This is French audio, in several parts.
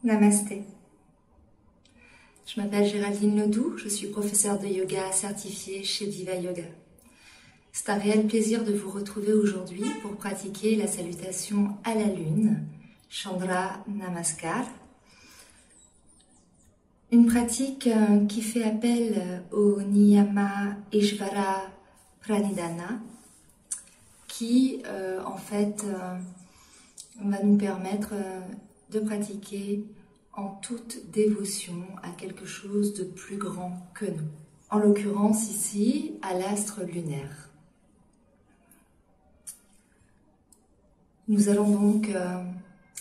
Namasté. Je m'appelle Géraldine Ledoux, je suis professeure de yoga certifiée chez Diva Yoga. C'est un réel plaisir de vous retrouver aujourd'hui pour pratiquer la salutation à la lune, Chandra Namaskar. Une pratique qui fait appel au Niyama Ishvara Pranidhana, qui en fait va nous permettre de pratiquer en toute dévotion à quelque chose de plus grand que nous. En l'occurrence ici, à l'astre lunaire. Nous allons donc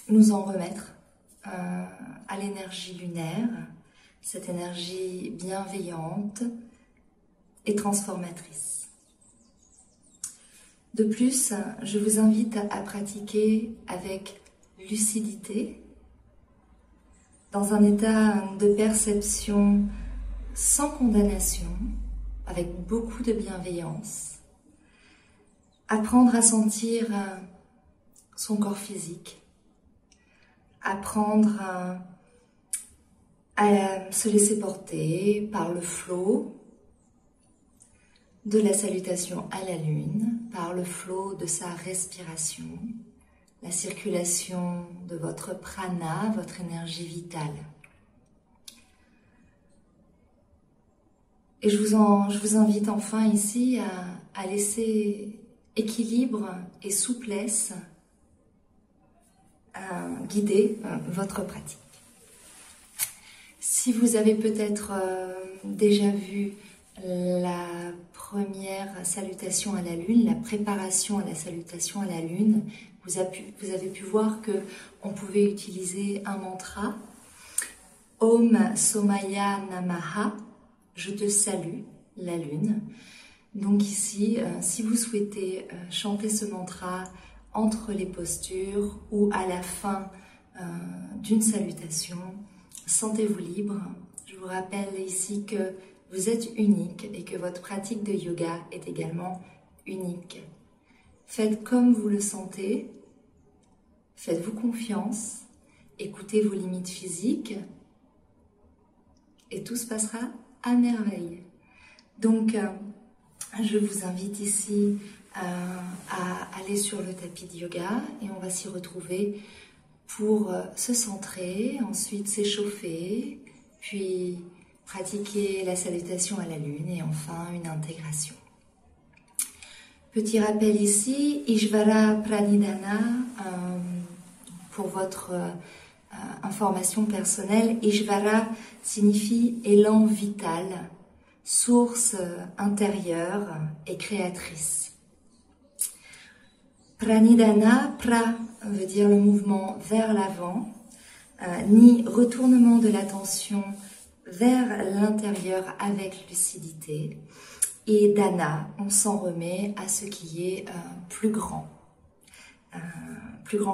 nous en remettre à l'énergie lunaire, cette énergie bienveillante et transformatrice. De plus, je vous invite à pratiquer avec lucidité, dans un état de perception sans condamnation, avec beaucoup de bienveillance. Apprendre à sentir son corps physique, apprendre à se laisser porter par le flot de la salutation à la lune, par le flot de sa respiration, la circulation de votre prana, votre énergie vitale. Et je vous invite enfin ici à laisser équilibre et souplesse guider votre pratique. Si vous avez peut-être déjà vu la première salutation à la lune, la préparation à la salutation à la lune, vous avez pu voir que on pouvait utiliser un mantra, Om Somaya Namaha, je te salue, la lune. Donc ici, si vous souhaitez chanter ce mantra entre les postures ou à la fin d'une salutation, sentez-vous libre. Je vous rappelle ici que vous êtes unique et que votre pratique de yoga est également unique. Faites comme vous le sentez, faites-vous confiance, écoutez vos limites physiques et tout se passera à merveille. Donc, je vous invite ici à aller sur le tapis de yoga et on va s'y retrouver pour se centrer, ensuite s'échauffer, puis pratiquer la salutation à la lune et enfin une intégration. Petit rappel ici, Ishvara Pranidhana, pour votre information personnelle, Ishvara signifie élan vital, source intérieure et créatrice. Pranidhana, pra veut dire le mouvement vers l'avant, ni retournement de l'attention vers l'intérieur avec lucidité. Et dana, on s'en remet à ce qui est plus grand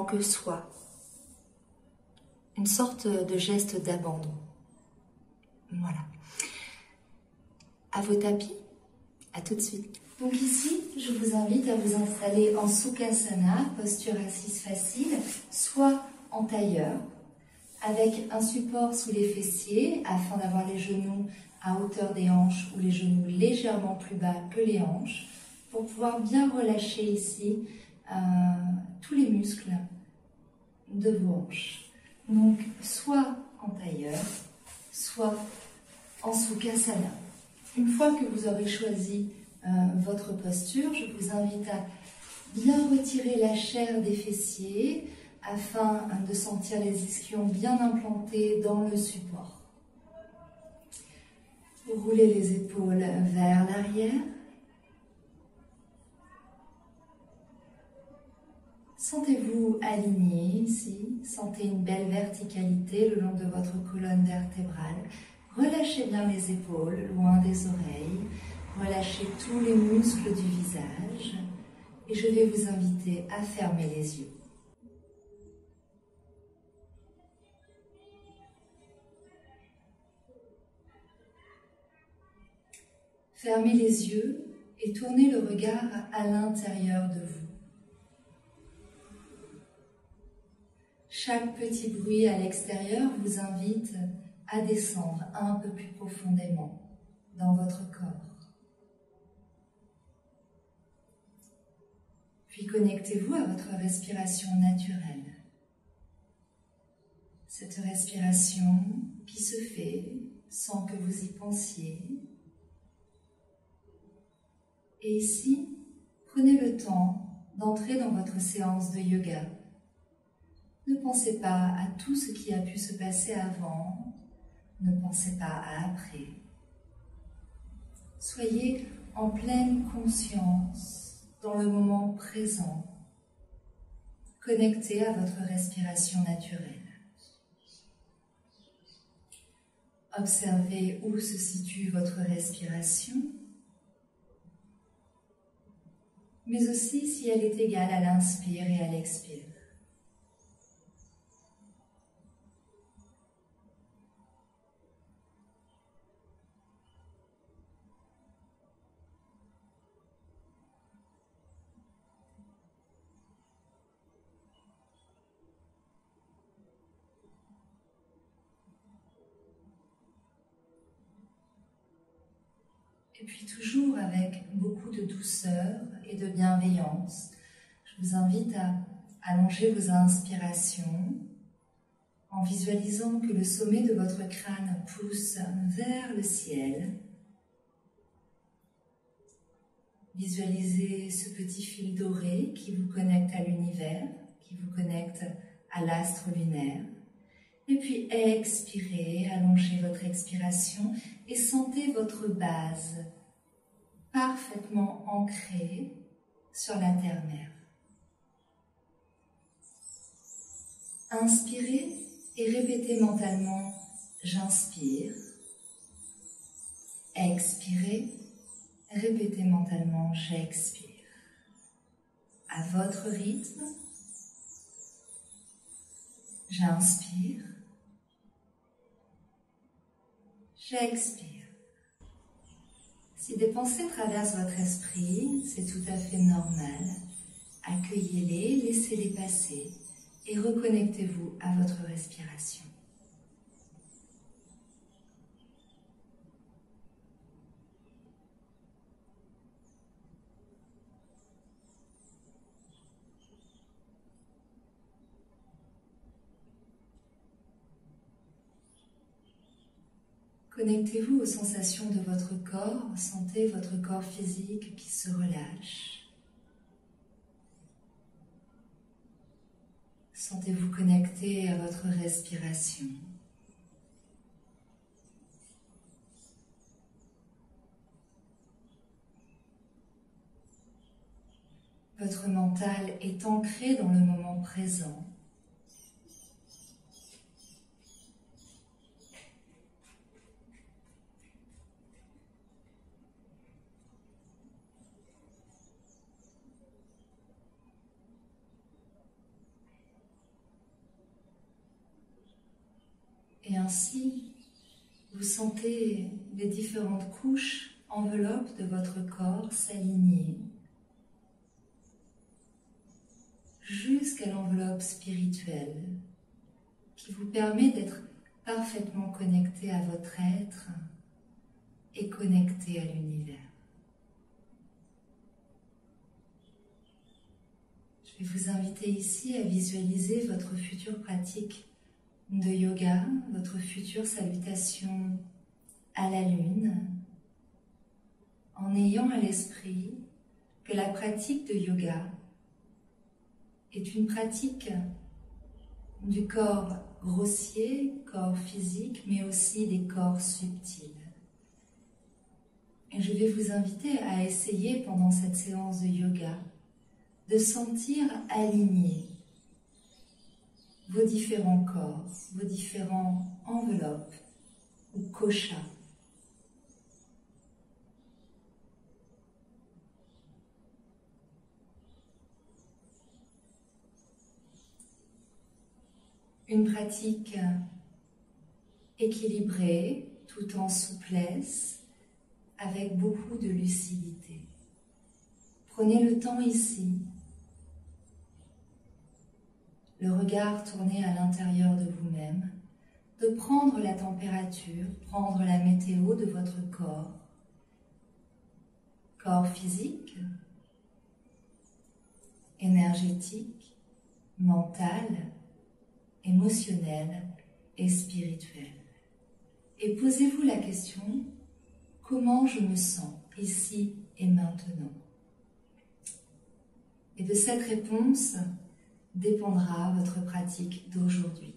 que soi. Une sorte de geste d'abandon. Voilà. À vos tapis, à tout de suite. Donc ici, je vous invite à vous installer en Sukhasana, posture assise facile, soit en tailleur, avec un support sous les fessiers afin d'avoir les genoux à hauteur des hanches ou les genoux légèrement plus bas que les hanches pour pouvoir bien relâcher ici tous les muscles de vos hanches. Donc soit en tailleur, soit en Sukhasana. Une fois que vous aurez choisi votre posture, je vous invite à bien retirer la chair des fessiers afin de sentir les ischions bien implantés dans le support. Vous roulez les épaules vers l'arrière. Sentez-vous aligné ici, sentez une belle verticalité le long de votre colonne vertébrale. Relâchez bien les épaules, loin des oreilles. Relâchez tous les muscles du visage. Et je vais vous inviter à fermer les yeux. Fermez les yeux et tournez le regard à l'intérieur de vous. Chaque petit bruit à l'extérieur vous invite à descendre un peu plus profondément dans votre corps. Puis connectez-vous à votre respiration naturelle. Cette respiration qui se fait sans que vous y pensiez. Et ici, prenez le temps d'entrer dans votre séance de yoga. Ne pensez pas à tout ce qui a pu se passer avant, ne pensez pas à après. Soyez en pleine conscience dans le moment présent, connecté à votre respiration naturelle. Observez où se situe votre respiration, mais aussi si elle est égale à l'inspire et à l'expire. Et puis toujours avec beaucoup de douceur et de bienveillance, je vous invite à allonger vos inspirations en visualisant que le sommet de votre crâne pousse vers le ciel. Visualisez ce petit fil doré qui vous connecte à l'univers, qui vous connecte à l'astre lunaire. Et puis expirez, allongez votre expiration et sentez votre base parfaitement ancrée sur la terre-mère. Inspirez et répétez mentalement « j'inspire ». Expirez, répétez mentalement « j'expire ». À votre rythme, j'inspire, j'expire. Si des pensées traversent votre esprit, c'est tout à fait normal. Accueillez-les, laissez-les passer et reconnectez-vous à votre respiration. Connectez-vous aux sensations de votre corps, sentez votre corps physique qui se relâche. Sentez-vous connecté à votre respiration. Votre mental est ancré dans le moment présent. Et ainsi, vous sentez les différentes couches, enveloppes de votre corps s'aligner jusqu'à l'enveloppe spirituelle qui vous permet d'être parfaitement connecté à votre être et connecté à l'univers. Je vais vous inviter ici à visualiser votre future pratique de yoga, votre future salutation à la lune, en ayant à l'esprit que la pratique de yoga est une pratique du corps grossier, corps physique, mais aussi des corps subtils. Et je vais vous inviter à essayer pendant cette séance de yoga de sentir alignés vos différents corps, vos différentes enveloppes ou koshas. Une pratique équilibrée, tout en souplesse, avec beaucoup de lucidité. Prenez le temps ici le regard tourné à l'intérieur de vous-même, de prendre la température, prendre la météo de votre corps physique, énergétique, mental, émotionnel et spirituel. Et posez-vous la question, comment je me sens ici et maintenant? Et de cette réponse dépendra votre pratique d'aujourd'hui.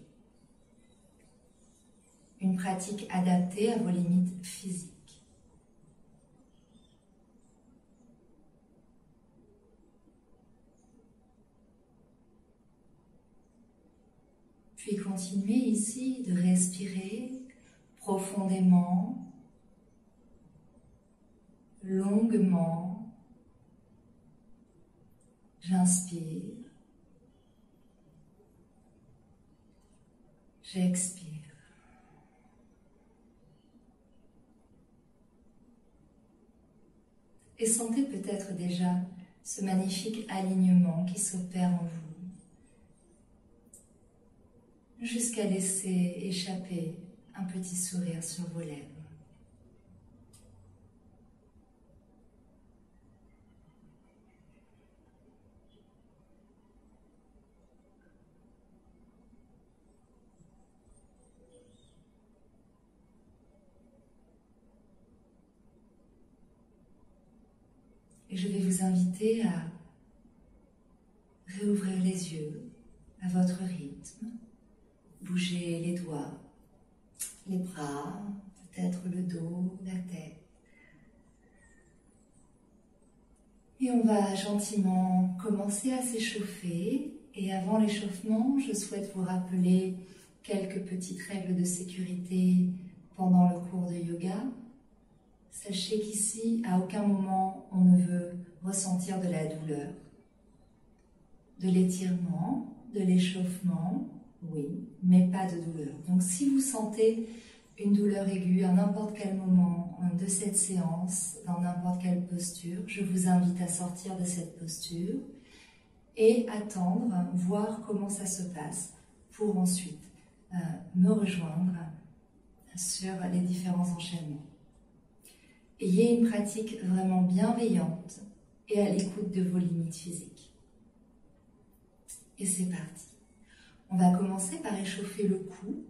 Une pratique adaptée à vos limites physiques. Puis continuez ici de respirer profondément, longuement. J'inspire, j'expire. Et sentez peut-être déjà ce magnifique alignement qui s'opère en vous, jusqu'à laisser échapper un petit sourire sur vos lèvres. Et je vais vous inviter à réouvrir les yeux à votre rythme. Bougez les doigts, les bras, peut-être le dos, la tête. Et on va gentiment commencer à s'échauffer. Et avant l'échauffement, je souhaite vous rappeler quelques petites règles de sécurité pendant le cours de yoga. Sachez qu'ici, à aucun moment, on ne veut ressentir de la douleur, de l'étirement, de l'échauffement, oui, mais pas de douleur. Donc si vous sentez une douleur aiguë à n'importe quel moment de cette séance, dans n'importe quelle posture, je vous invite à sortir de cette posture et attendre, voir comment ça se passe pour ensuite me rejoindre sur les différents enchaînements. Ayez une pratique vraiment bienveillante et à l'écoute de vos limites physiques. Et c'est parti. On va commencer par échauffer le cou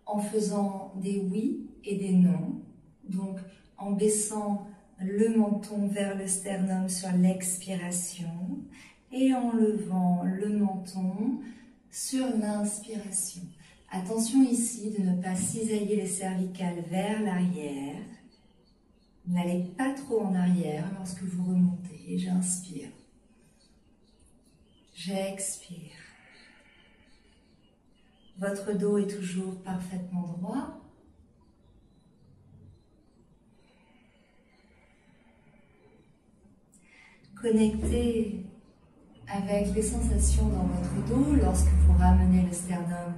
en faisant des oui et des non. Donc en baissant le menton vers le sternum sur l'expiration et en levant le menton sur l'inspiration. Attention ici de ne pas cisailler les cervicales vers l'arrière. N'allez pas trop en arrière lorsque vous remontez. J'inspire. J'expire. Votre dos est toujours parfaitement droit. Connectez avec les sensations dans votre dos lorsque vous ramenez le sternum,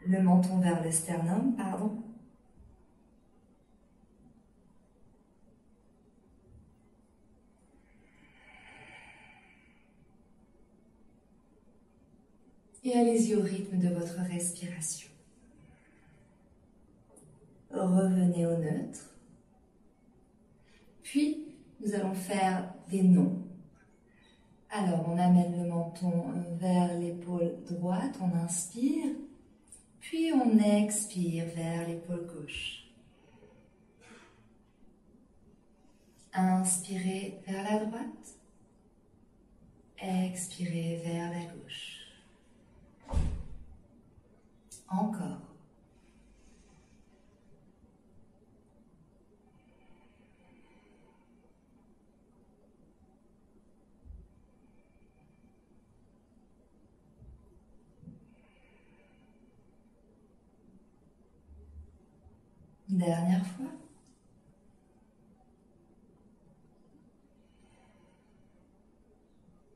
le menton vers le sternum, pardon. Et allez-y au rythme de votre respiration. Revenez au neutre. Puis, nous allons faire des noms. Alors, on amène le menton vers l'épaule droite, on inspire. Puis, on expire vers l'épaule gauche. Inspirez vers la droite. Expirez vers la gauche. Encore. Dernière fois.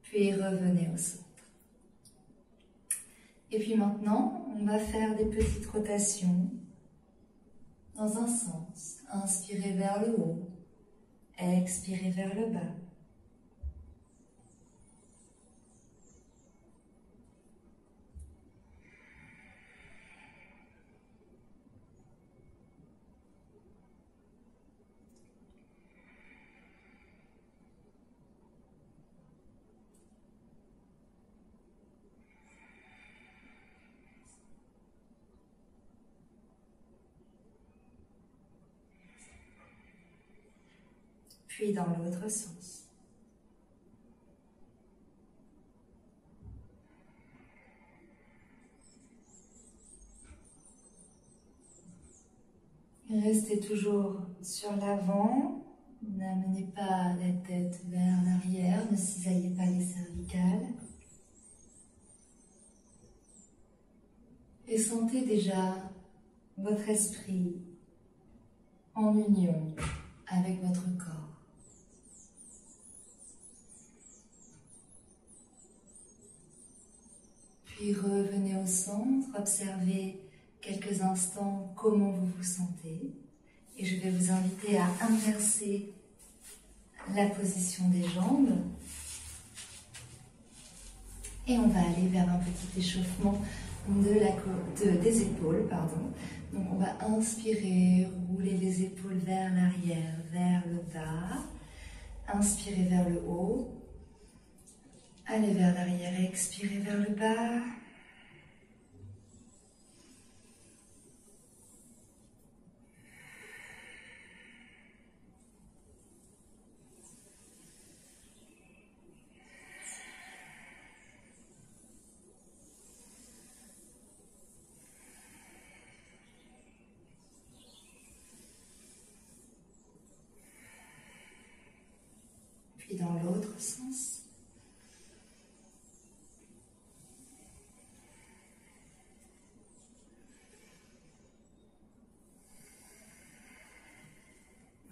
Puis revenez au centre. Et puis maintenant, on va faire des petites rotations dans un sens. Inspirez vers le haut, expirez vers le bas. puis dans l'autre sens. Restez toujours sur l'avant, n'amenez pas la tête vers l'arrière, ne cisaillez pas les cervicales. Et sentez déjà votre esprit en union avec votre corps. Puis revenez au centre, observez quelques instants comment vous vous sentez. Et je vais vous inviter à inverser la position des jambes. Et on va aller vers un petit échauffement des épaules. Donc on va inspirer, rouler les épaules vers l'arrière, vers le bas. Inspirez vers le haut. Allez vers l'arrière, expirez vers le bas. Puis dans l'autre sens.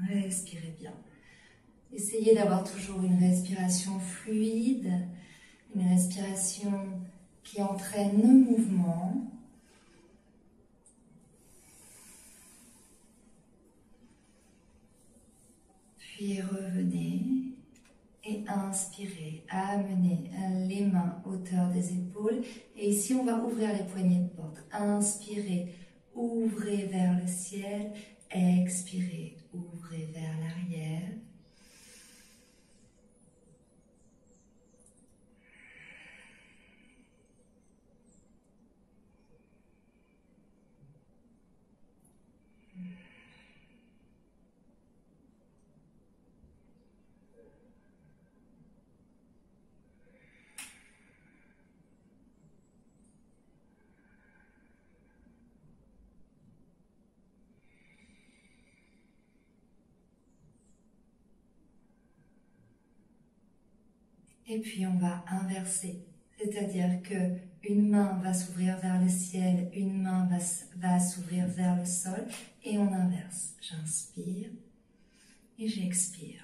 Respirez bien. Essayez d'avoir toujours une respiration fluide, une respiration qui entraîne le mouvement. Puis revenez et inspirez, amenez les mains à hauteur des épaules. Et ici, on va ouvrir les poignées de porte. Inspirez, ouvrez vers le ciel. Expirez, ouvrez vers l'arrière. Et puis on va inverser, c'est-à-dire que une main va s'ouvrir vers le ciel, une main va s'ouvrir vers le sol et on inverse. J'inspire et j'expire.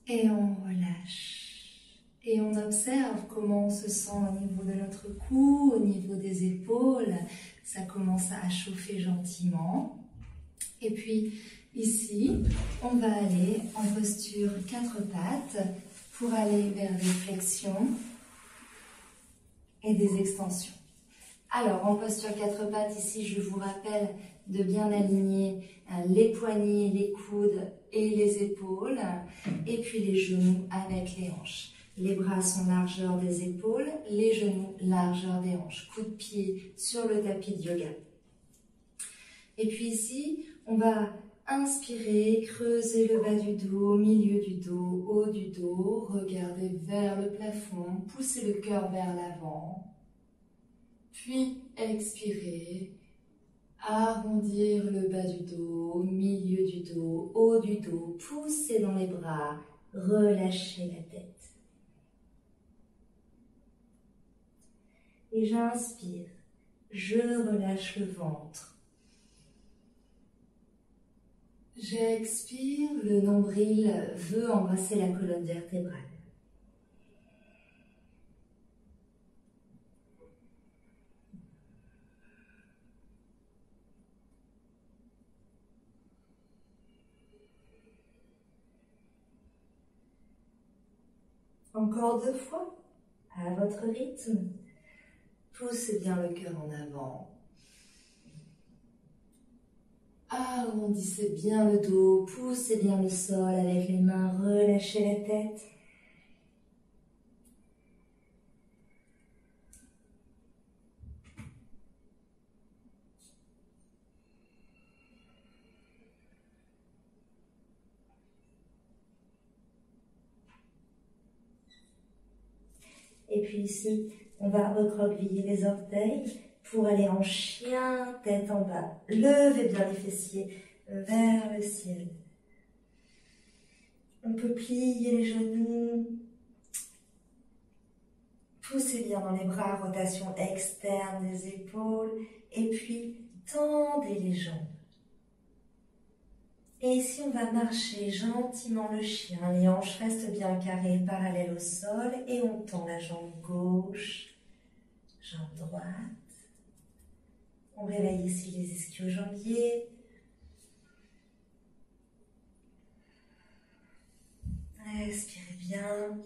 Et on relâche. Et on observe comment on se sent au niveau de notre cou, au niveau des épaules. Ça commence à chauffer gentiment. Et puis ici, on va aller en posture 4 pattes pour aller vers des flexions et des extensions. Alors, en posture 4 pattes, ici, je vous rappelle de bien aligner les poignets, les coudes et les épaules, et puis les genoux avec les hanches. Les bras sont largeur des épaules, les genoux largeur des hanches. Coup de pied sur le tapis de yoga. Et puis ici, on va inspirer, creuser le bas du dos, milieu du dos, haut du dos, regarder vers le plafond, pousser le cœur vers l'avant. Puis expirer, arrondir le bas du dos, milieu du dos, haut du dos, pousser dans les bras, relâcher la tête. Et j'inspire, je relâche le ventre. J'expire, le nombril veut embrasser la colonne vertébrale. Encore 2 fois, à votre rythme. Poussez bien le cœur en avant. Arrondissez bien le dos, poussez bien le sol avec les mains, relâchez la tête. Et puis ici, on va recroqueviller les orteils pour aller en chien, tête en bas. Levez bien les fessiers vers le ciel. On peut plier les genoux. Poussez bien dans les bras, rotation externe des épaules. Et puis, tendez les jambes. Et ici, on va marcher gentiment le chien. Les hanches restent bien carrées, parallèles au sol. Et on tend la jambe gauche, jambe droite. On réveille ici les ischio-jambiers. Respirez bien.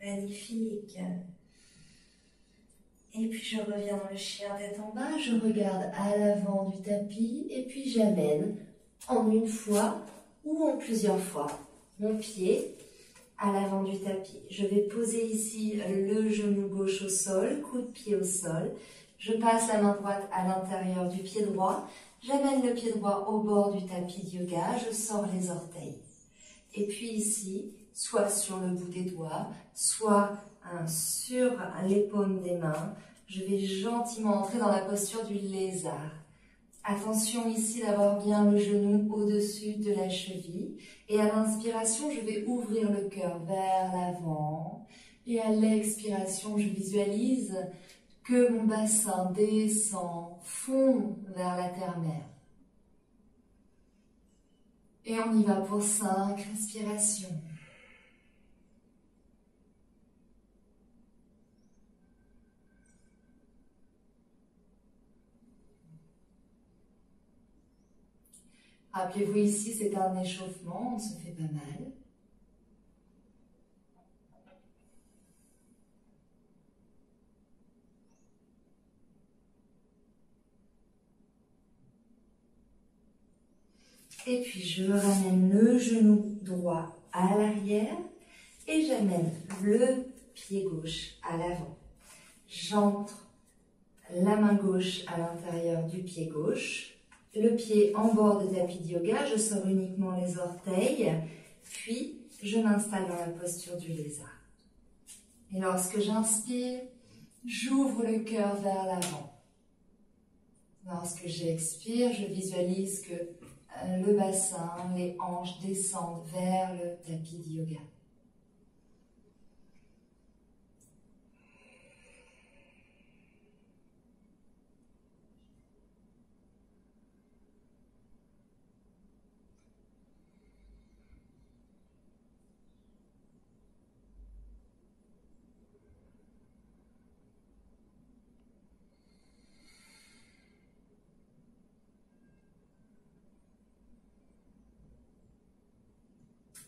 Magnifique. Et puis je reviens dans le chien tête en bas, je regarde à l'avant du tapis et puis j'amène en une fois ou en plusieurs fois mon pied à l'avant du tapis. Je vais poser ici le genou gauche au sol, coude pied au sol. Je passe la main droite à l'intérieur du pied droit. J'amène le pied droit au bord du tapis de yoga. Je sors les orteils. Et puis ici, soit sur le bout des doigts, soit sur les paumes des mains, je vais gentiment entrer dans la posture du lézard. Attention ici d'avoir bien le genou au-dessus de la cheville. Et à l'inspiration, je vais ouvrir le cœur vers l'avant. Et à l'expiration, je visualise que mon bassin descend, fond vers la terre-mère. Et on y va pour 5 respirations. Rappelez-vous ici, c'est un échauffement, on se fait pas mal. Et puis je ramène le genou droit à l'arrière et j'amène le pied gauche à l'avant. J'entre la main gauche à l'intérieur du pied gauche. Le pied en bord de tapis de yoga, je sors uniquement les orteils, puis je m'installe dans la posture du lézard. Et lorsque j'inspire, j'ouvre le cœur vers l'avant. Lorsque j'expire, je visualise que le bassin, les hanches descendent vers le tapis de yoga.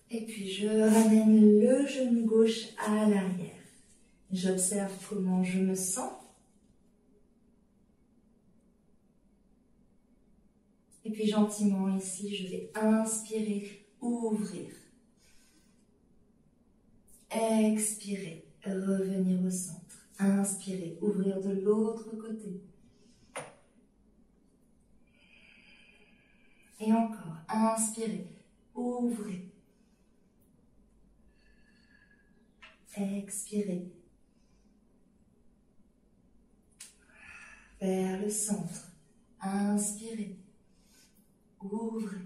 Et puis je ramène le genou gauche à l'arrière. J'observe comment je me sens. Et puis gentiment ici, je vais inspirer, ouvrir. Expirer, revenir au centre. Inspirer, ouvrir de l'autre côté. Et encore, inspirer, ouvrez. Expirez. Vers le centre. Inspirez. Ouvrez.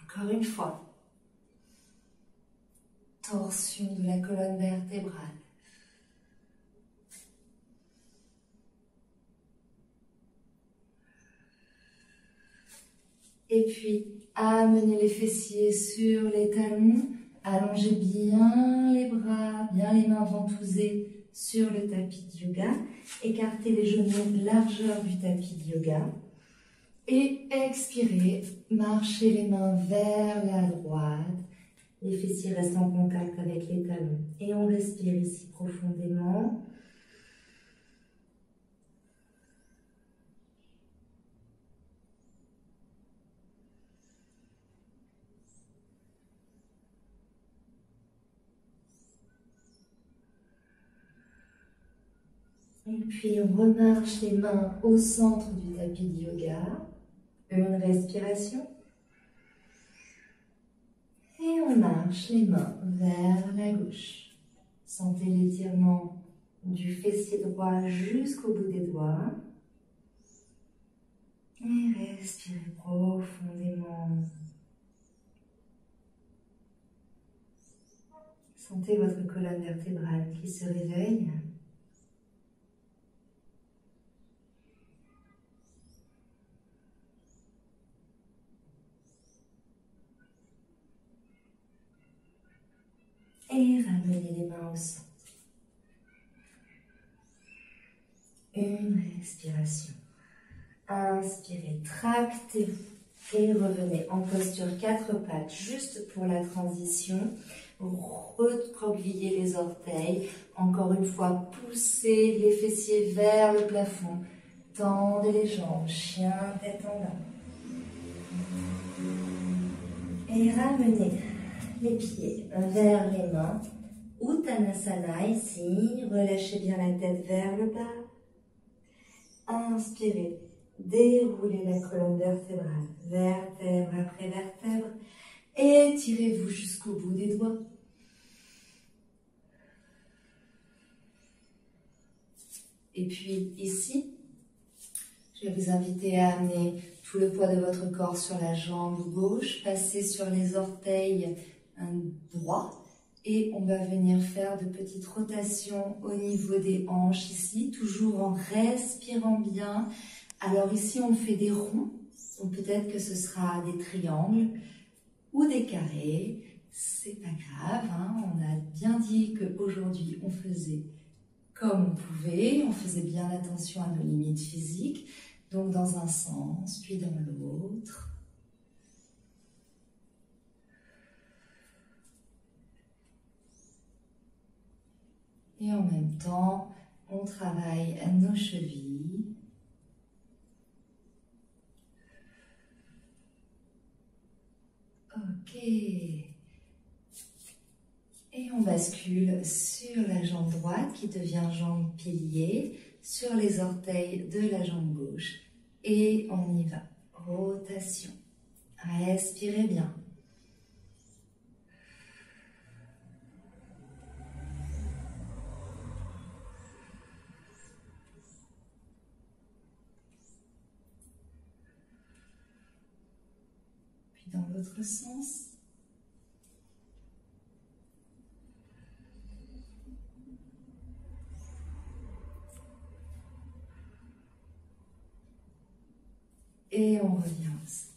Encore une fois. Torsion de la colonne vertébrale. Et puis, Amenez les fessiers sur les talons. Allongez bien les bras, bien les mains ventousées sur le tapis de yoga. Écartez les genoux, largeur du tapis de yoga. Et expirez, marchez les mains vers la droite. Les fessiers restent en contact avec les talons. Et on respire ici profondément. Et puis on remarche les mains au centre du tapis de yoga. Une respiration. Et on marche les mains vers la gauche. Sentez l'étirement du fessier droit jusqu'au bout des doigts. Et respirez profondément. Sentez votre colonne vertébrale qui se réveille. Et ramenez les mains au centre. Une respiration. Inspirez, tractez-vous et revenez en posture 4 pattes juste pour la transition. Recroquevillez les orteils. Encore une fois, poussez les fessiers vers le plafond. Tendez les jambes, chien tête en bas. Et ramenez les pieds vers les mains. Uttanasana ici, relâchez bien la tête vers le bas. Inspirez, déroulez la colonne vertébrale, vertèbre après vertèbre. Étirez-vous jusqu'au bout des doigts. Et puis ici, je vais vous inviter à amener tout le poids de votre corps sur la jambe gauche, passer sur les orteils droits et on va venir faire de petites rotations au niveau des hanches ici, toujours en respirant bien. Alors ici, on fait des ronds, donc peut-être que ce sera des triangles ou des carrés. C'est pas grave, hein, on a bien dit qu'aujourd'hui, on faisait comme on pouvait, on faisait bien attention à nos limites physiques, donc dans un sens, puis dans l'autre. Et en même temps, on travaille nos chevilles. Ok. Et on bascule sur la jambe droite qui devient jambe pilier, sur les orteils de la jambe gauche. Et on y va. Rotation. Respirez bien. Puis dans l'autre sens. Et on revient au centre.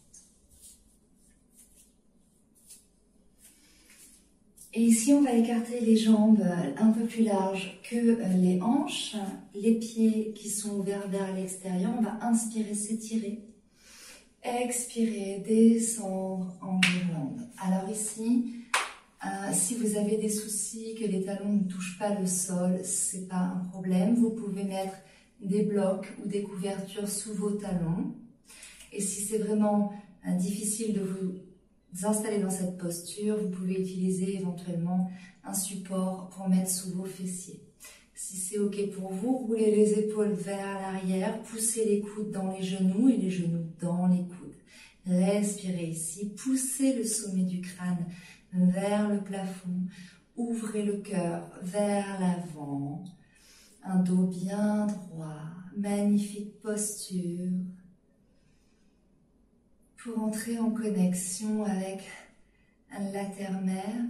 Et ici, on va écarter les jambes un peu plus larges que les hanches. Les pieds qui sont ouverts vers l'extérieur, on va inspirer, s'étirer. Expirer, descendre en guirlande. Alors ici, si vous avez des soucis, que les talons ne touchent pas le sol, c'est pas un problème. Vous pouvez mettre des blocs ou des couvertures sous vos talons. Et si c'est vraiment difficile de vous installer dans cette posture, vous pouvez utiliser éventuellement un support pour mettre sous vos fessiers. Si c'est ok pour vous, roulez les épaules vers l'arrière, poussez les coudes dans les genoux et les genoux dans les coudes. Respirez ici, poussez le sommet du crâne vers le plafond, ouvrez le cœur vers l'avant, un dos bien droit, magnifique posture. Pour entrer en connexion avec la terre-mère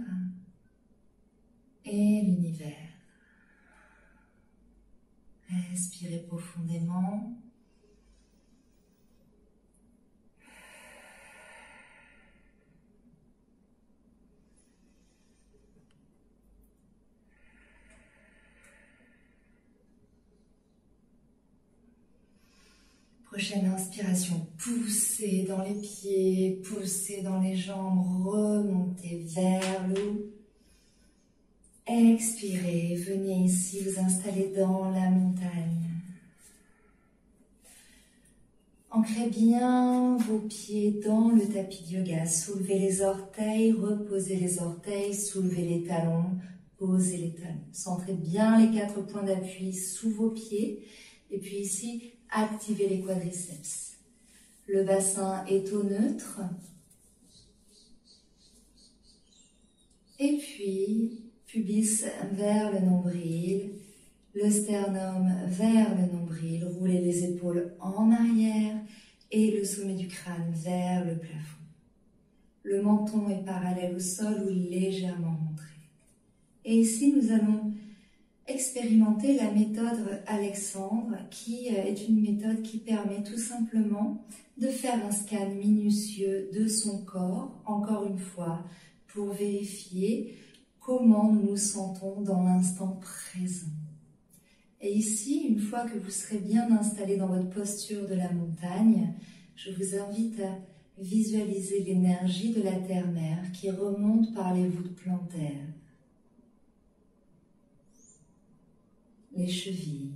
et l'univers. Respirez profondément. Prochaine inspiration, poussez dans les pieds, poussez dans les jambes, remontez vers le haut. Expirez, venez ici vous installer dans la montagne. Ancrez bien vos pieds dans le tapis de yoga. Soulevez les orteils, reposez les orteils, soulevez les talons, posez les talons. Centrez bien les 4 points d'appui sous vos pieds. Et puis ici, activez les quadriceps. Le bassin est au neutre. Et puis, pubis vers le nombril. Le sternum vers le nombril, roulez les épaules en arrière et le sommet du crâne vers le plafond. Le menton est parallèle au sol ou légèrement montré. Et ici, nous allons expérimenter la méthode Alexandre, qui est une méthode qui permet tout simplement de faire un scan minutieux de son corps, encore une fois, pour vérifier comment nous nous sentons dans l'instant présent. Et ici, une fois que vous serez bien installé dans votre posture de la montagne, je vous invite à visualiser l'énergie de la terre-mère qui remonte par les voûtes plantaires, les chevilles,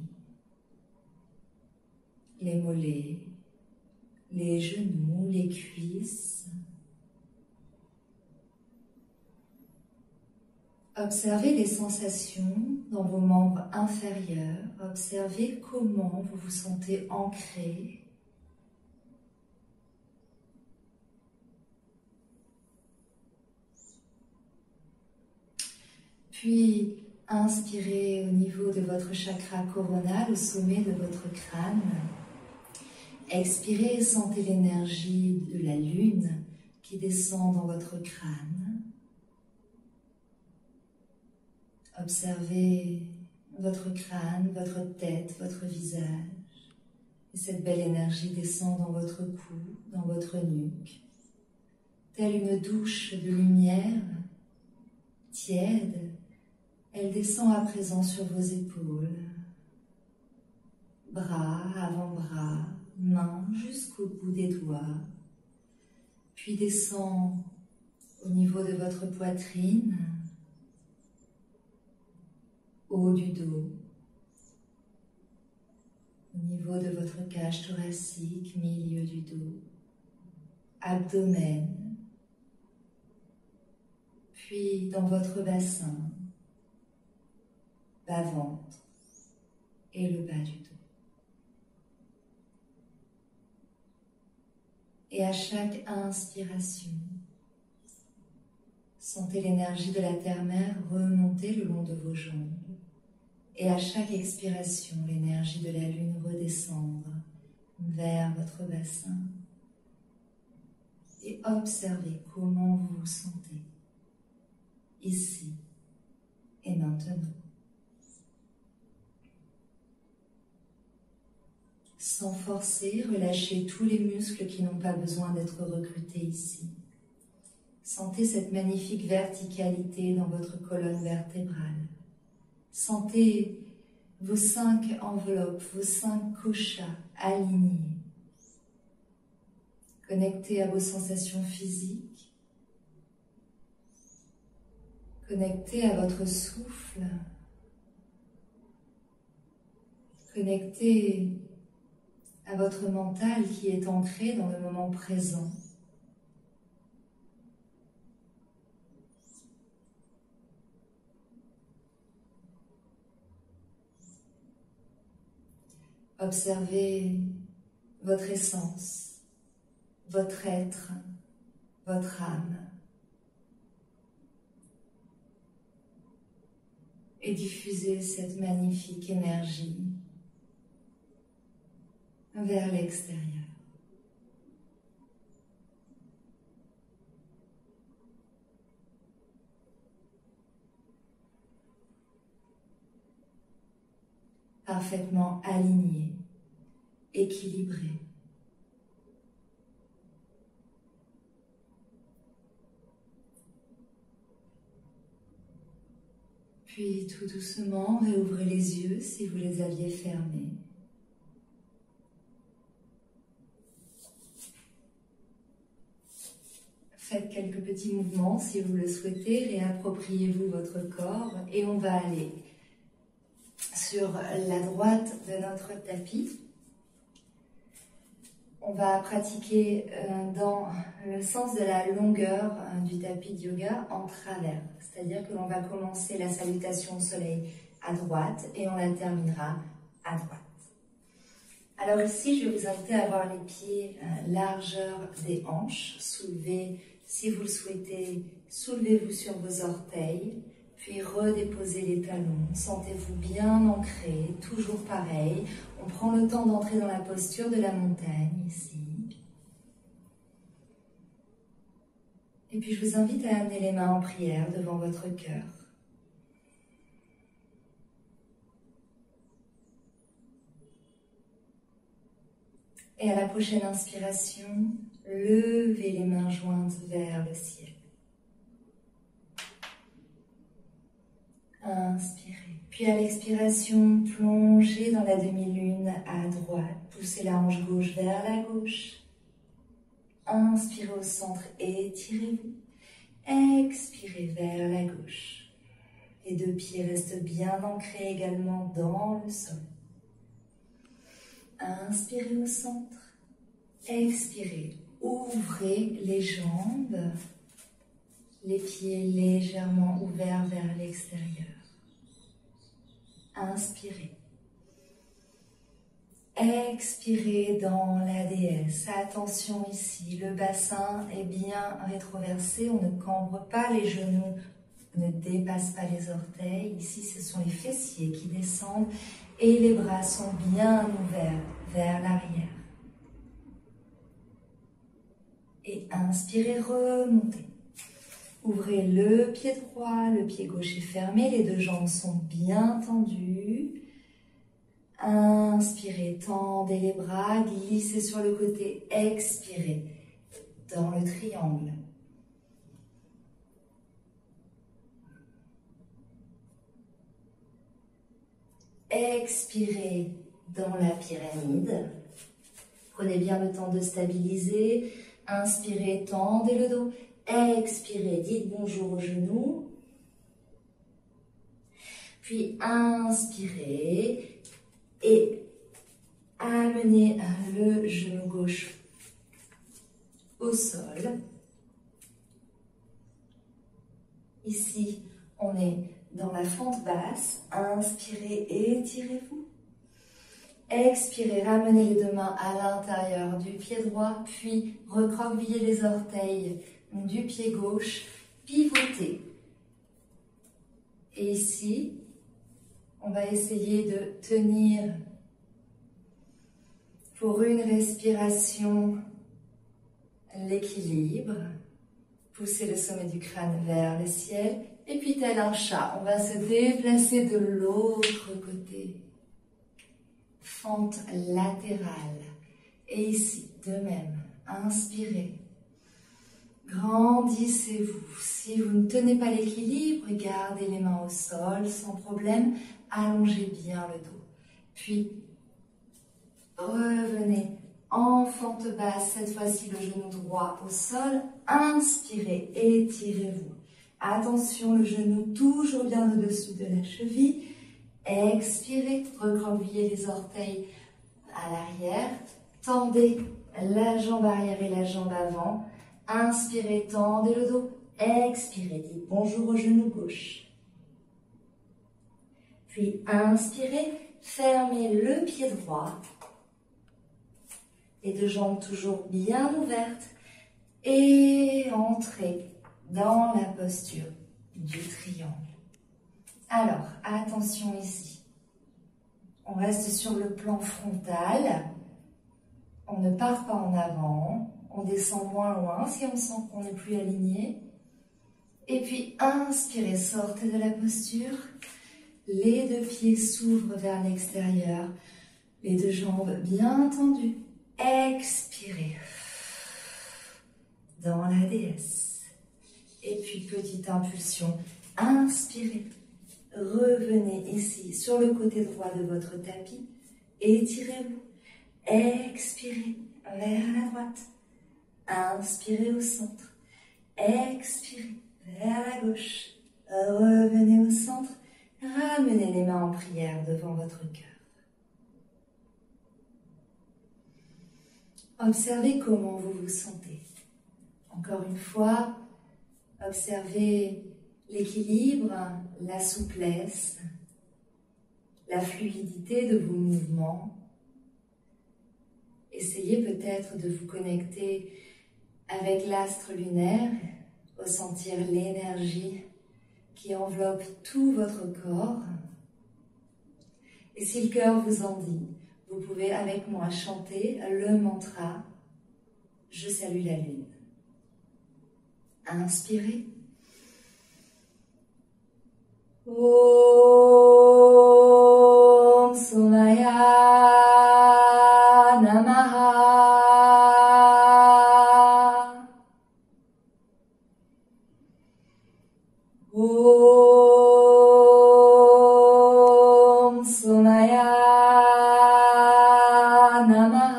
les mollets, les genoux, les cuisses. Observez les sensations dans vos membres inférieurs. Observez comment vous vous sentez ancré. Puis, inspirez au niveau de votre chakra coronal, au sommet de votre crâne. Expirez et sentez l'énergie de la lune qui descend dans votre crâne. Observez votre crâne, votre tête, votre visage. Et cette belle énergie descend dans votre cou, dans votre nuque. Telle une douche de lumière tiède, elle descend à présent sur vos épaules. Bras, avant-bras, mains jusqu'au bout des doigts. Puis descend au niveau de votre poitrine, haut du dos, au niveau de votre cage thoracique, milieu du dos, abdomen, puis dans votre bassin, bas-ventre et le bas du dos. Et à chaque inspiration, sentez l'énergie de la terre-mère remonter le long de vos jambes. Et à chaque expiration, l'énergie de la lune redescendre vers votre bassin. Et observez comment vous vous sentez, ici et maintenant. Sans forcer, relâchez tous les muscles qui n'ont pas besoin d'être recrutés ici. Sentez cette magnifique verticalité dans votre colonne vertébrale. Sentez vos 5 enveloppes, vos 5 koshas alignés. Connectez à vos sensations physiques. Connectez à votre souffle. Connectez à votre mental qui est ancré dans le moment présent. Observez votre essence, votre être, votre âme. Et diffusez cette magnifique énergie vers l'extérieur. Parfaitement aligné, équilibré. Puis tout doucement, réouvrez les yeux si vous les aviez fermés. faites quelques petits mouvements si vous le souhaitez, réappropriez-vous votre corps et on va aller sur la droite de notre tapis. On va pratiquer dans le sens de la longueur du tapis de yoga en travers. C'est-à-dire que l'on va commencer la salutation au soleil à droite et on la terminera à droite. Alors ici, je vais vous inviter à avoir les pieds largeur des hanches. Soulevez, si vous le souhaitez, soulevez-vous sur vos orteils, puis redéposez les talons. Sentez-vous bien ancré, toujours pareil. On prend le temps d'entrer dans la posture de la montagne ici. Et puis je vous invite à amener les mains en prière devant votre cœur. Et à la prochaine inspiration, levez les mains jointes vers le ciel. Inspirez. Puis à l'expiration, plongez dans la demi-lune à droite. Poussez la hanche gauche vers la gauche. Inspirez au centre, étirez-vous. Expirez vers la gauche. Les deux pieds restent bien ancrés également dans le sol. Inspirez au centre, expirez, ouvrez les jambes, les pieds légèrement ouverts vers l'extérieur. Inspirez. Expirez dans la déesse. Attention ici, le bassin est bien rétroversé, on ne cambre pas les genoux, ne dépasse pas les orteils. Ici, ce sont les fessiers qui descendent et les bras sont bien ouverts vers l'arrière. Et inspirez, remontez. Ouvrez le pied droit, le pied gauche est fermé, les deux jambes sont bien tendues. Inspirez, tendez les bras, glissez sur le côté, expirez dans le triangle. Expirez dans la pyramide. Prenez bien le temps de stabiliser. Inspirez, tendez le dos. Expirez, dites bonjour aux genoux. Puis inspirez et amenez le genou gauche au sol. Ici, on est dans la fente basse. Inspirez, étirez-vous. Expirez, ramenez les deux mains à l'intérieur du pied droit, puis recroquevillez les orteils du pied gauche, pivotez. Et ici, on va essayer de tenir pour une respiration l'équilibre. Poussez le sommet du crâne vers le ciel. Et puis tel un chat, on va se déplacer de l'autre côté. Fente latérale. Et ici, de même, inspirez. Grandissez-vous. Si vous ne tenez pas l'équilibre, gardez les mains au sol sans problème. Allongez bien le dos. Puis, revenez en fente basse. Cette fois-ci, le genou droit au sol. Inspirez, étirez-vous. Attention, le genou toujours bien au-dessus de la cheville. Expirez, recroquevillez les orteils à l'arrière. Tendez la jambe arrière et la jambe avant. Inspirez, tendez le dos. Expirez, dites bonjour au genou gauche. Puis inspirez, fermez le pied droit. Les deux jambes toujours bien ouvertes. Et entrez dans la posture du triangle. Alors, attention ici. On reste sur le plan frontal. On ne part pas en avant. On descend moins loin si on sent qu'on n'est plus aligné. Et puis, inspirez, sortez de la posture. Les deux pieds s'ouvrent vers l'extérieur. Les deux jambes bien tendues. Expirez. Dans la déesse. Et puis, petite impulsion. Inspirez. Revenez ici sur le côté droit de votre tapis. Étirez-vous. Expirez vers la droite. Inspirez au centre. expirez vers la gauche, revenez au centre, ramenez les mains en prière devant votre cœur. Observez comment vous vous sentez. Encore une fois, observez l'équilibre, la souplesse, la fluidité de vos mouvements. Essayez peut-être de vous connecter avec l'astre lunaire, ressentir l'énergie qui enveloppe tout votre corps. Et si le cœur vous en dit, vous pouvez avec moi chanter le mantra « Je salue la lune ». Inspirez. Om Somaya Namaha. Om Somaya Namaha.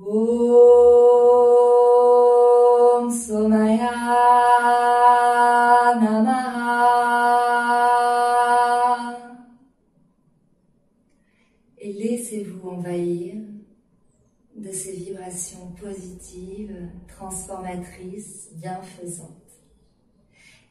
Om Somaya Namaha. Et laissez-vous envahir de ces vibrations positives, transformatrices, bienfaisantes.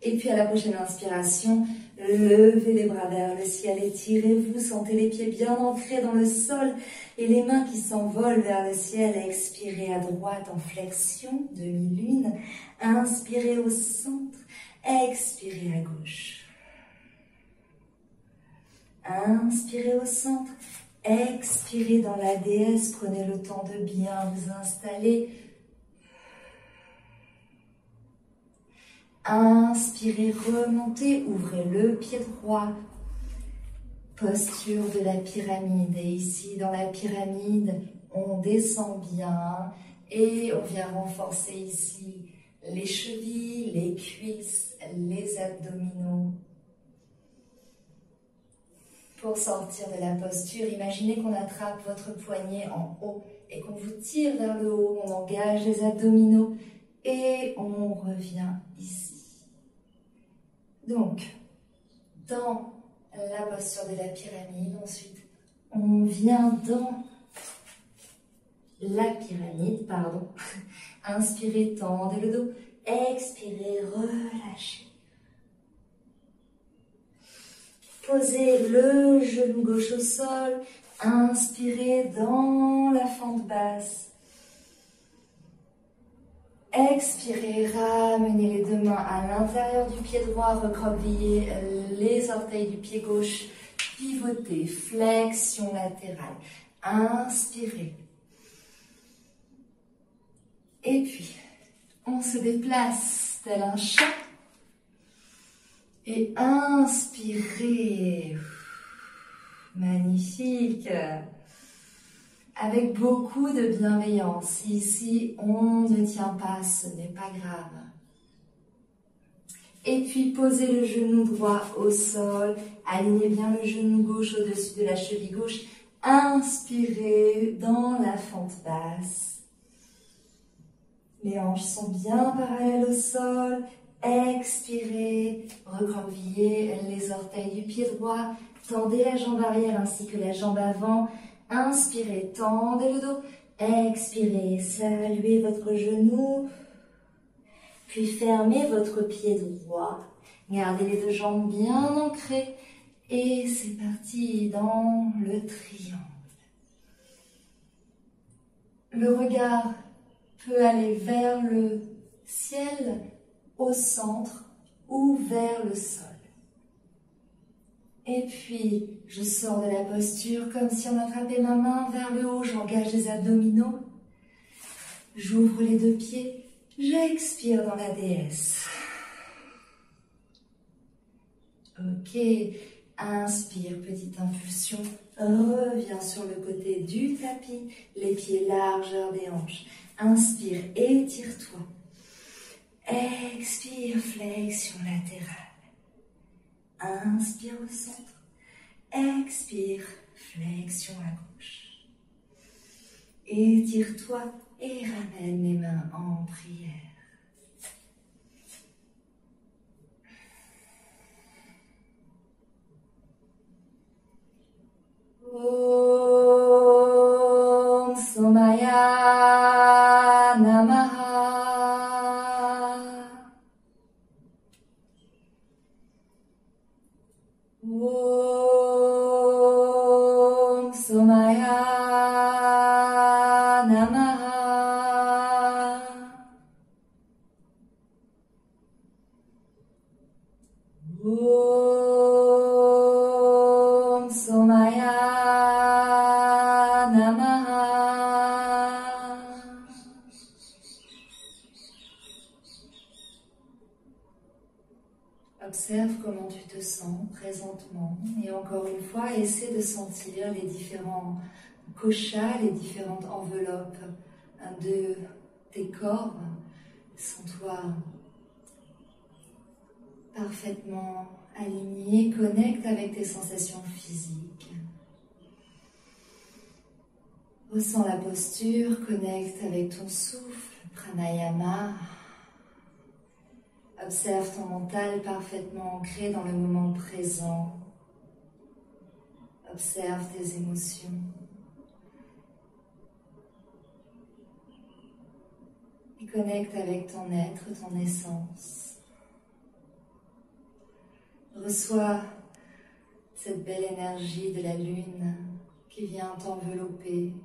Et puis à la prochaine inspiration, levez les bras vers le ciel, étirez-vous, sentez les pieds bien ancrés dans le sol et les mains qui s'envolent vers le ciel. Expirez à droite en flexion, demi-lune. Inspirez au centre, expirez à gauche. Inspirez au centre, expirez dans la déesse, prenez le temps de bien vous installer. Inspirez, remontez, ouvrez le pied droit. Posture de la pyramide. Et ici, dans la pyramide, on descend bien et on vient renforcer ici les chevilles, les cuisses, les abdominaux. Pour sortir de la posture, imaginez qu'on attrape votre poignet en haut et qu'on vous tire vers le haut. On engage les abdominaux et on revient ici. Donc, dans la posture de la pyramide, ensuite, on vient dans la pyramide, pardon. Inspirez, tendez le dos. Expirez, relâchez. Posez le genou gauche au sol. Inspirez dans la fente basse. Expirez, ramenez les deux mains à l'intérieur du pied droit, recroquevillez les orteils du pied gauche, pivotez, flexion latérale. Inspirez. Et puis, on se déplace tel un chat. Et inspirez. Magnifique. Avec beaucoup de bienveillance. Ici, on ne tient pas, ce n'est pas grave. Et puis, posez le genou droit au sol. Alignez bien le genou gauche au-dessus de la cheville gauche. Inspirez dans la fente basse. Les hanches sont bien parallèles au sol. Expirez, recroquevillez les orteils du pied droit. Tendez la jambe arrière ainsi que la jambe avant. Inspirez, tendez le dos. Expirez, saluez votre genou. Puis fermez votre pied droit. Gardez les deux jambes bien ancrées. Et c'est parti dans le triangle. Le regard peut aller vers le ciel, au centre ou vers le sol. Et puis, je sors de la posture comme si on attrapait ma main vers le haut. J'engage les abdominaux. J'ouvre les deux pieds. J'expire dans la déesse. Ok. Inspire, petite impulsion. Reviens sur le côté du tapis. Les pieds largeur des hanches. Inspire, étire-toi. Expire, flexion latérale. Inspire au centre. Expire, flexion à gauche. Étire-toi et ramène les mains en prière. Om Somaya Namaha. Om Somaya Namaha. Om Somaya Namaha. Observe comment tu te sens présentement et encore une fois, essaie de sentir les différents koshas, les différentes enveloppes de tes corps. Sens-toi parfaitement aligné, connecte avec tes sensations physiques. Ressens la posture, connecte avec ton souffle, pranayama. Observe ton mental parfaitement ancré dans le moment présent. Observe tes émotions. Et connecte avec ton être, ton essence. Reçois cette belle énergie de la lune qui vient t'envelopper.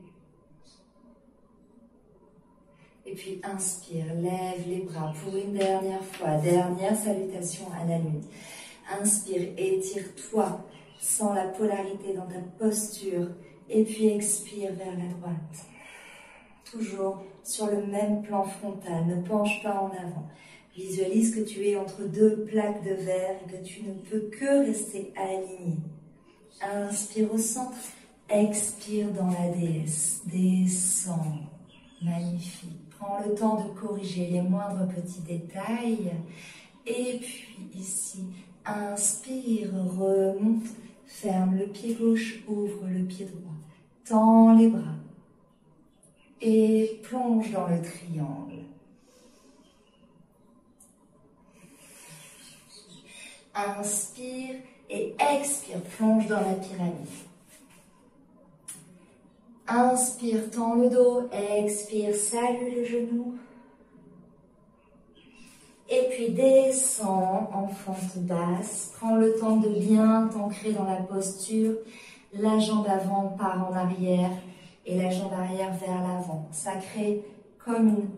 Et puis inspire, lève les bras pour une dernière fois, dernière salutation à la lune. Inspire, étire-toi, sens la polarité dans ta posture et puis expire vers la droite. Toujours sur le même plan frontal, ne penche pas en avant. Visualise que tu es entre deux plaques de verre et que tu ne peux que rester aligné. Inspire au centre, expire dans la déesse, descends, magnifique. Prends le temps de corriger les moindres petits détails. Et puis ici, inspire, remonte, ferme le pied gauche, ouvre le pied droit. Tends les bras et plonge dans le triangle. Inspire et expire, plonge dans la pyramide. Inspire, tends le dos, expire, salue les genoux. Et puis descends en fente basse. Prends le temps de bien t'ancrer dans la posture. La jambe avant part en arrière et la jambe arrière vers l'avant. Ça crée comme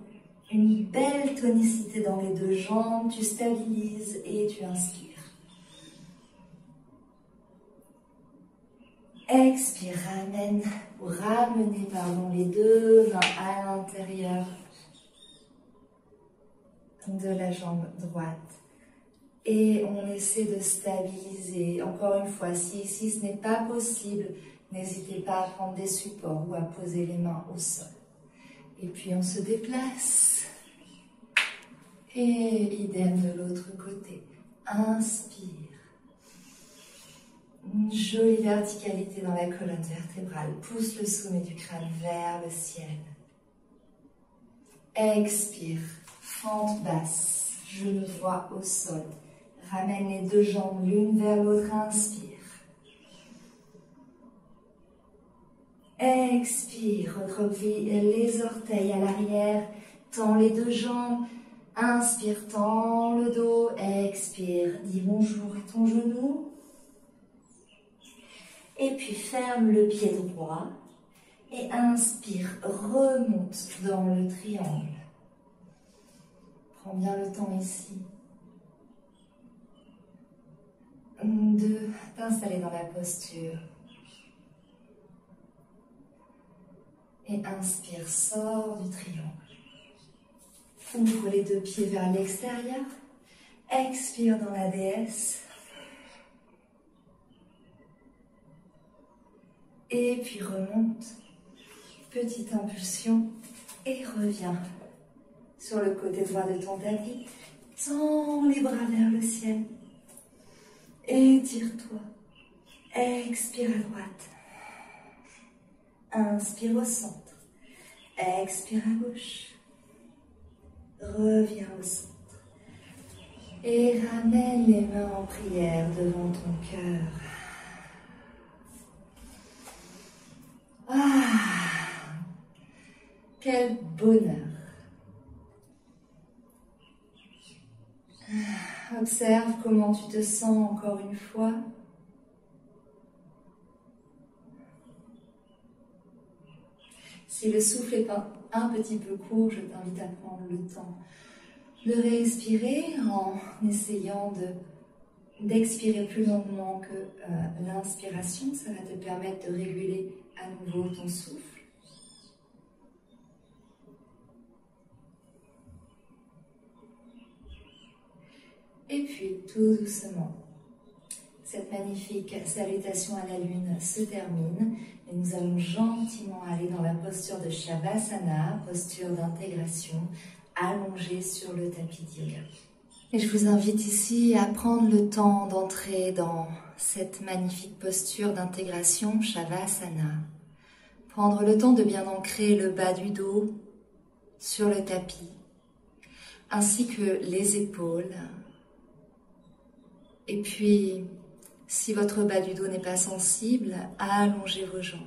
une belle tonicité dans les deux jambes. Tu stabilises et tu inspires. Expire, ramenez les deux mains à l'intérieur de la jambe droite. Et on essaie de stabiliser. Encore une fois, si ici ce n'est pas possible, n'hésitez pas à prendre des supports ou à poser les mains au sol. Et puis on se déplace. Et idem de l'autre côté. Inspire. Une jolie verticalité dans la colonne vertébrale. Pousse le sommet du crâne vers le ciel. Expire. Fente basse. Genou droit au sol. Ramène les deux jambes l'une vers l'autre. Inspire. Expire. Recroqueville les orteils à l'arrière. Tends les deux jambes. Inspire. Tends le dos. Expire. Dis bonjour à ton genou. Et puis ferme le pied droit et inspire, remonte dans le triangle. Prends bien le temps ici de t'installer dans la posture. Et inspire, sors du triangle. Ouvre les deux pieds vers l'extérieur. Expire dans la déesse. Et puis remonte, petite impulsion et reviens sur le côté droit de ton tapis. Tends les bras vers le ciel. Étire-toi. Expire à droite. Inspire au centre. Expire à gauche. Reviens au centre. Et ramène les mains en prière devant ton cœur. Ah, quel bonheur. Observe comment tu te sens encore une fois. Si le souffle est un petit peu court, je t'invite à prendre le temps de respirer en essayant d'expirer plus longuement que l'inspiration. Ça va te permettre de réguler à nouveau ton souffle. Et puis, tout doucement, cette magnifique salutation à la lune se termine et nous allons gentiment aller dans la posture de Shavasana, posture d'intégration, allongée sur le tapis de yoga. Et je vous invite ici à prendre le temps d'entrer dans cette magnifique posture d'intégration Shavasana. Prendre le temps de bien ancrer le bas du dos sur le tapis, ainsi que les épaules. Et puis, si votre bas du dos n'est pas sensible, allongez vos jambes.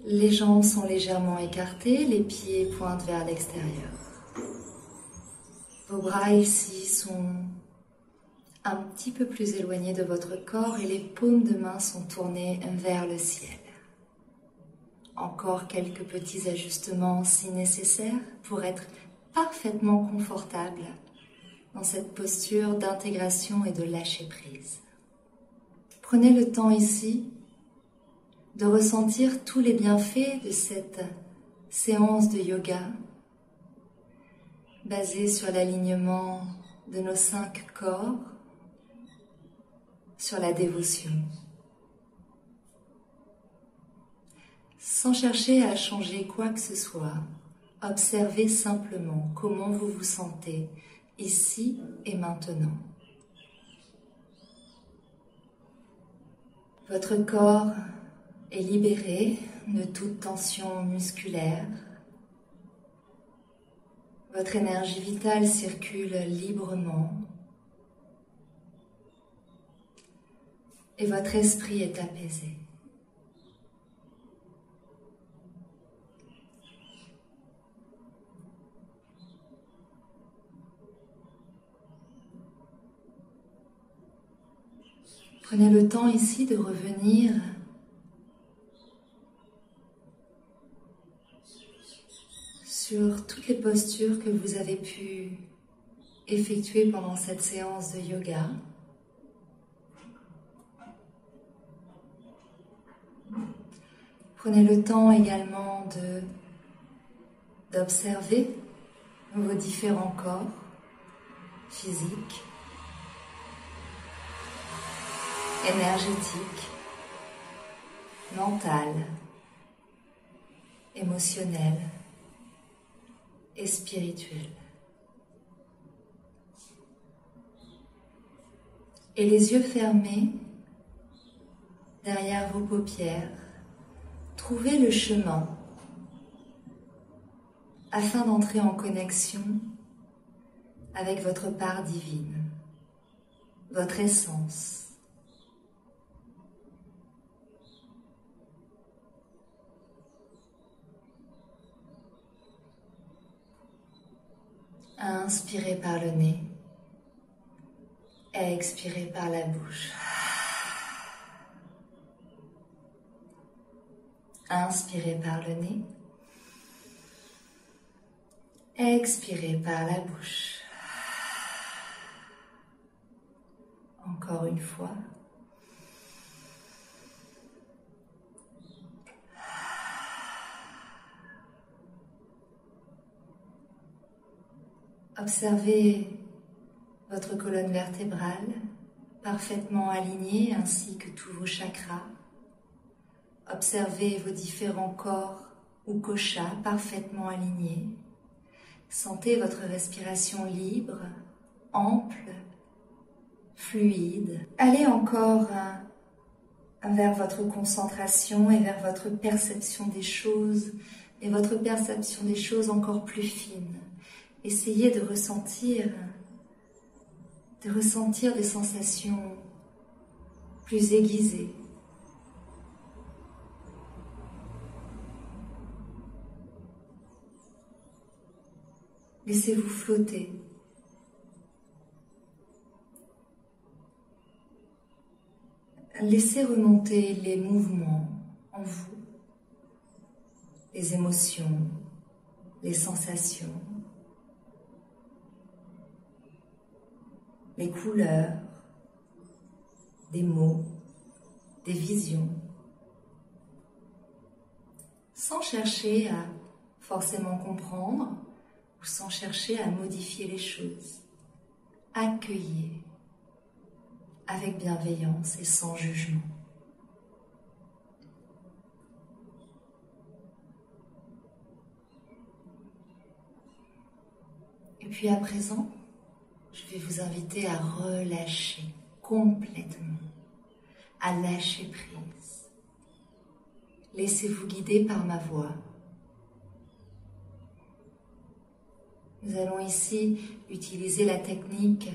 Les jambes sont légèrement écartées, les pieds pointent vers l'extérieur. Vos bras ici sont un petit peu plus éloignés de votre corps et les paumes de main sont tournées vers le ciel. Encore quelques petits ajustements si nécessaire pour être parfaitement confortable dans cette posture d'intégration et de lâcher prise. Prenez le temps ici de ressentir tous les bienfaits de cette séance de yoga basée sur l'alignement de nos 5 corps, sur la dévotion. Sans chercher à changer quoi que ce soit, observez simplement comment vous vous sentez ici et maintenant. Votre corps est libéré de toute tension musculaire. Votre énergie vitale circule librement. Et votre esprit est apaisé. Prenez le temps ici de revenir sur toutes les postures que vous avez pu effectuer pendant cette séance de yoga. Prenez le temps également d'observer vos différents corps physiques, énergétiques, mentaux, émotionnels et spirituels. Et les yeux fermés, derrière vos paupières, trouvez le chemin afin d'entrer en connexion avec votre part divine, votre essence. Inspirez par le nez, expirez par la bouche. Inspirez par le nez, expirez par la bouche. Encore une fois. Observez votre colonne vertébrale parfaitement alignée ainsi que tous vos chakras. Observez vos différents corps ou koshas parfaitement alignés. Sentez votre respiration libre, ample, fluide. Allez encore vers votre concentration et vers votre perception des choses, et votre perception des choses encore plus fine. Essayez de ressentir des sensations plus aiguisées. Laissez-vous flotter. Laissez remonter les mouvements en vous, les émotions, les sensations, les couleurs, des mots, des visions, sans chercher à forcément comprendre ou sans chercher à modifier les choses. Accueillez avec bienveillance et sans jugement. Et puis à présent, je vais vous inviter à relâcher complètement, à lâcher prise. Laissez-vous guider par ma voix. Nous allons ici utiliser la technique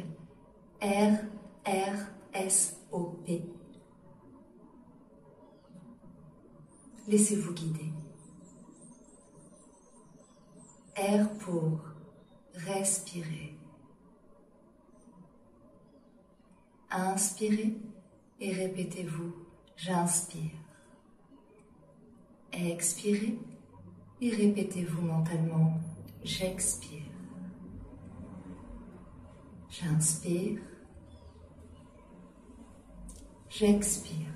RRSOP. Laissez-vous guider. R pour respirer. Inspirez et répétez-vous « j'inspire ». Expirez et répétez-vous mentalement « j'expire ». J'inspire, j'expire.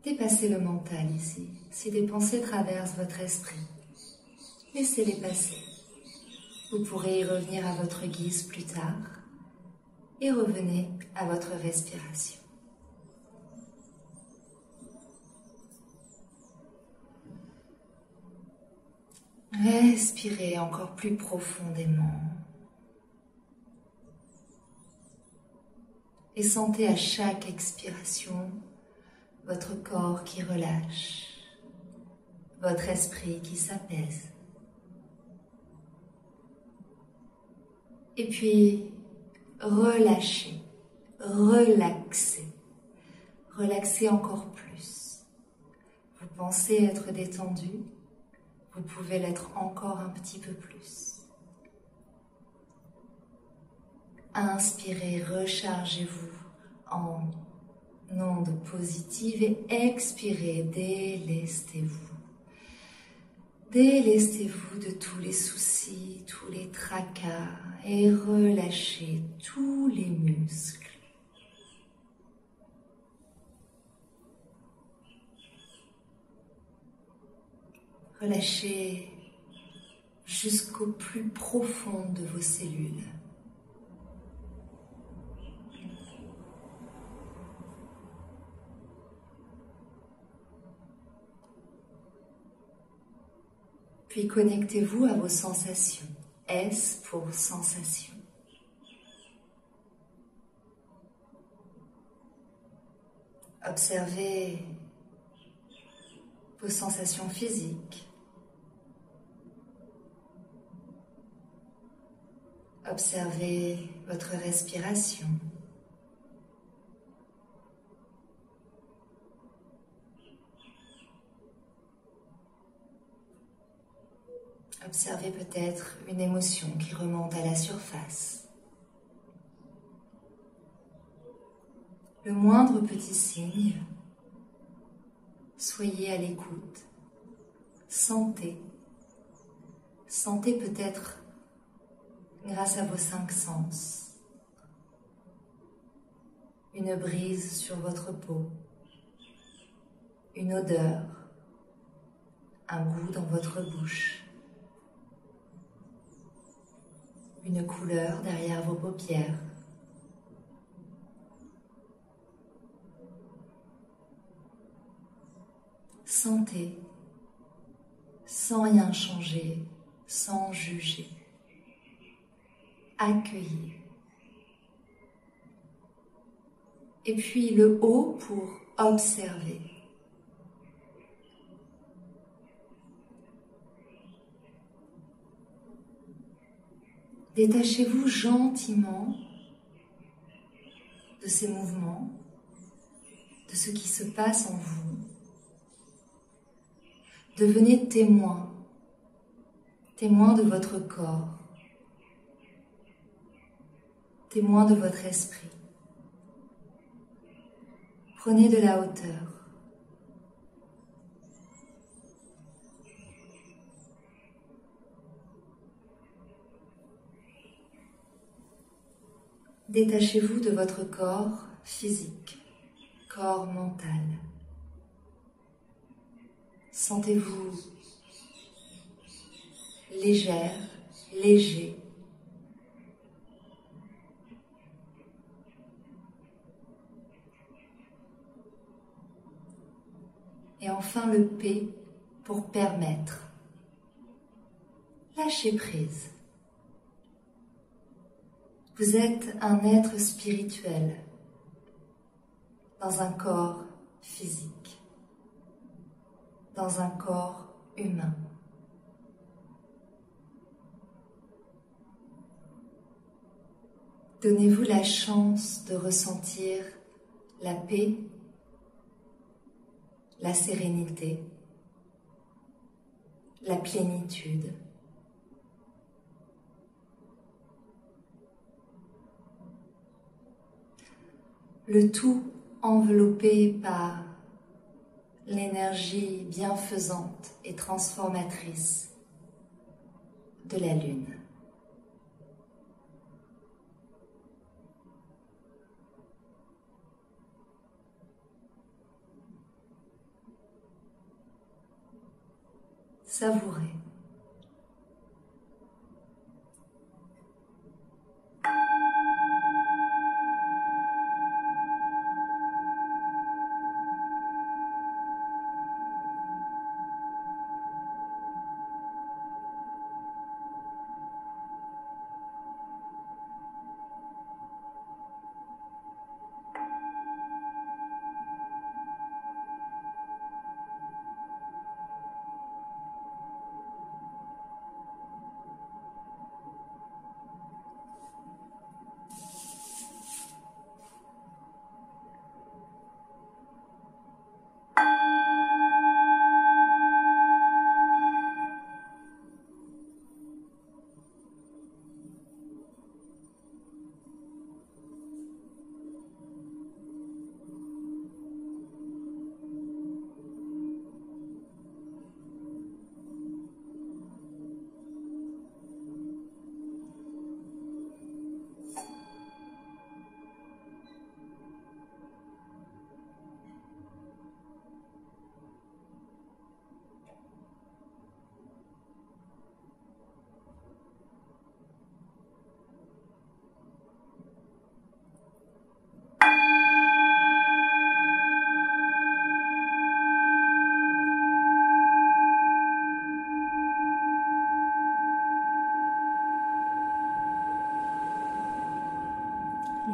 Dépassez le mental ici. Si des pensées traversent votre esprit, laissez-les passer. Vous pourrez y revenir à votre guise plus tard et revenez à votre respiration. Respirez encore plus profondément et sentez à chaque expiration votre corps qui relâche, votre esprit qui s'apaise. Et puis, relâchez, relaxez, relaxez encore plus. Vous pensez être détendu, vous pouvez l'être encore un petit peu plus. Inspirez, rechargez-vous en ondes positives et expirez, délestez-vous. Délestez-vous de tous les soucis, tous les tracas et relâchez tous les muscles. Relâchez jusqu'au plus profond de vos cellules. Puis connectez-vous à vos sensations. S pour sensation. Observez vos sensations physiques. Observez votre respiration. Observez peut-être une émotion qui remonte à la surface. Le moindre petit signe, soyez à l'écoute. Sentez. Sentez peut-être grâce à vos 5 sens. Une brise sur votre peau. Une odeur. Un goût dans votre bouche. Une couleur derrière vos paupières. Sentez, sans rien changer, sans juger. Accueillir. Et puis le haut pour observer. Détachez-vous gentiment de ces mouvements, de ce qui se passe en vous. Devenez témoin, témoin de votre corps, témoin de votre esprit. Prenez de la hauteur. Détachez-vous de votre corps physique, corps mental. Sentez-vous légère, léger. Et enfin le P pour permettre. Lâchez prise. Vous êtes un être spirituel dans un corps physique, dans un corps humain. Donnez-vous la chance de ressentir la paix, la sérénité, la plénitude. Le tout enveloppé par l'énergie bienfaisante et transformatrice de la Lune. Savourez.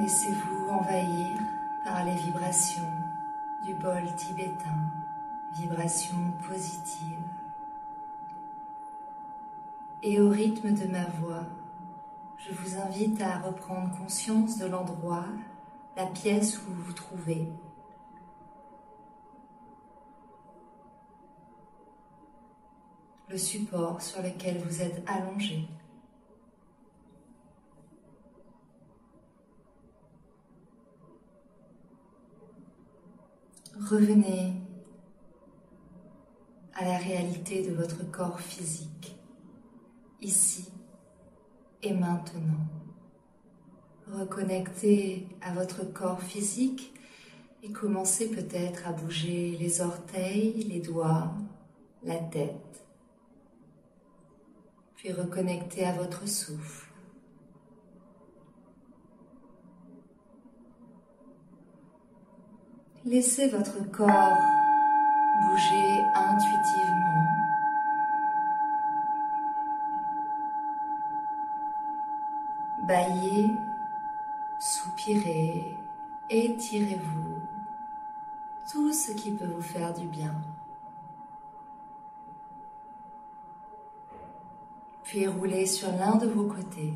Laissez-vous envahir par les vibrations du bol tibétain, vibrations positives. Et au rythme de ma voix, je vous invite à reprendre conscience de l'endroit, la pièce où vous vous trouvez. Le support sur lequel vous êtes allongé. Revenez à la réalité de votre corps physique, ici et maintenant. Reconnectez à votre corps physique et commencez peut-être à bouger les orteils, les doigts, la tête. Puis reconnectez à votre souffle. Laissez votre corps bouger intuitivement. Bâillez, soupirez, étirez-vous, tout ce qui peut vous faire du bien. Puis roulez sur l'un de vos côtés.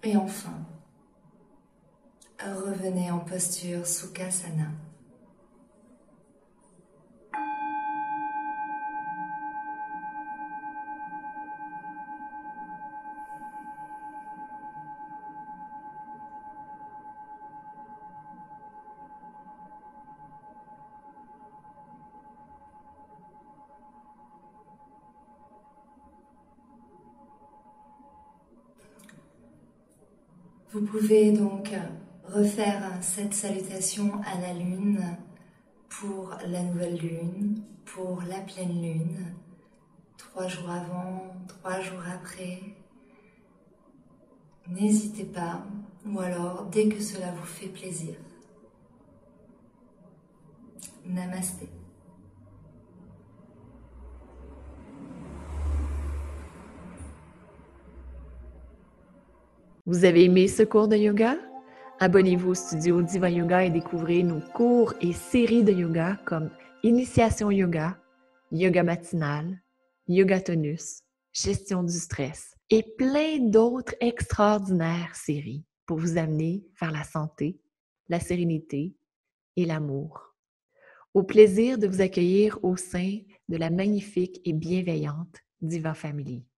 Et enfin, revenez en posture Sukhasana. Vous pouvez donc refaire cette salutation à la lune pour la nouvelle lune, pour la pleine lune, 3 jours avant, 3 jours après. N'hésitez pas, ou alors dès que cela vous fait plaisir. Namasté. Vous avez aimé ce cours de yoga? Abonnez-vous au studio Diva Yoga et découvrez nos cours et séries de yoga comme Initiation Yoga, Yoga matinal, Yoga tonus, Gestion du stress et plein d'autres extraordinaires séries pour vous amener vers la santé, la sérénité et l'amour. Au plaisir de vous accueillir au sein de la magnifique et bienveillante Diva Family.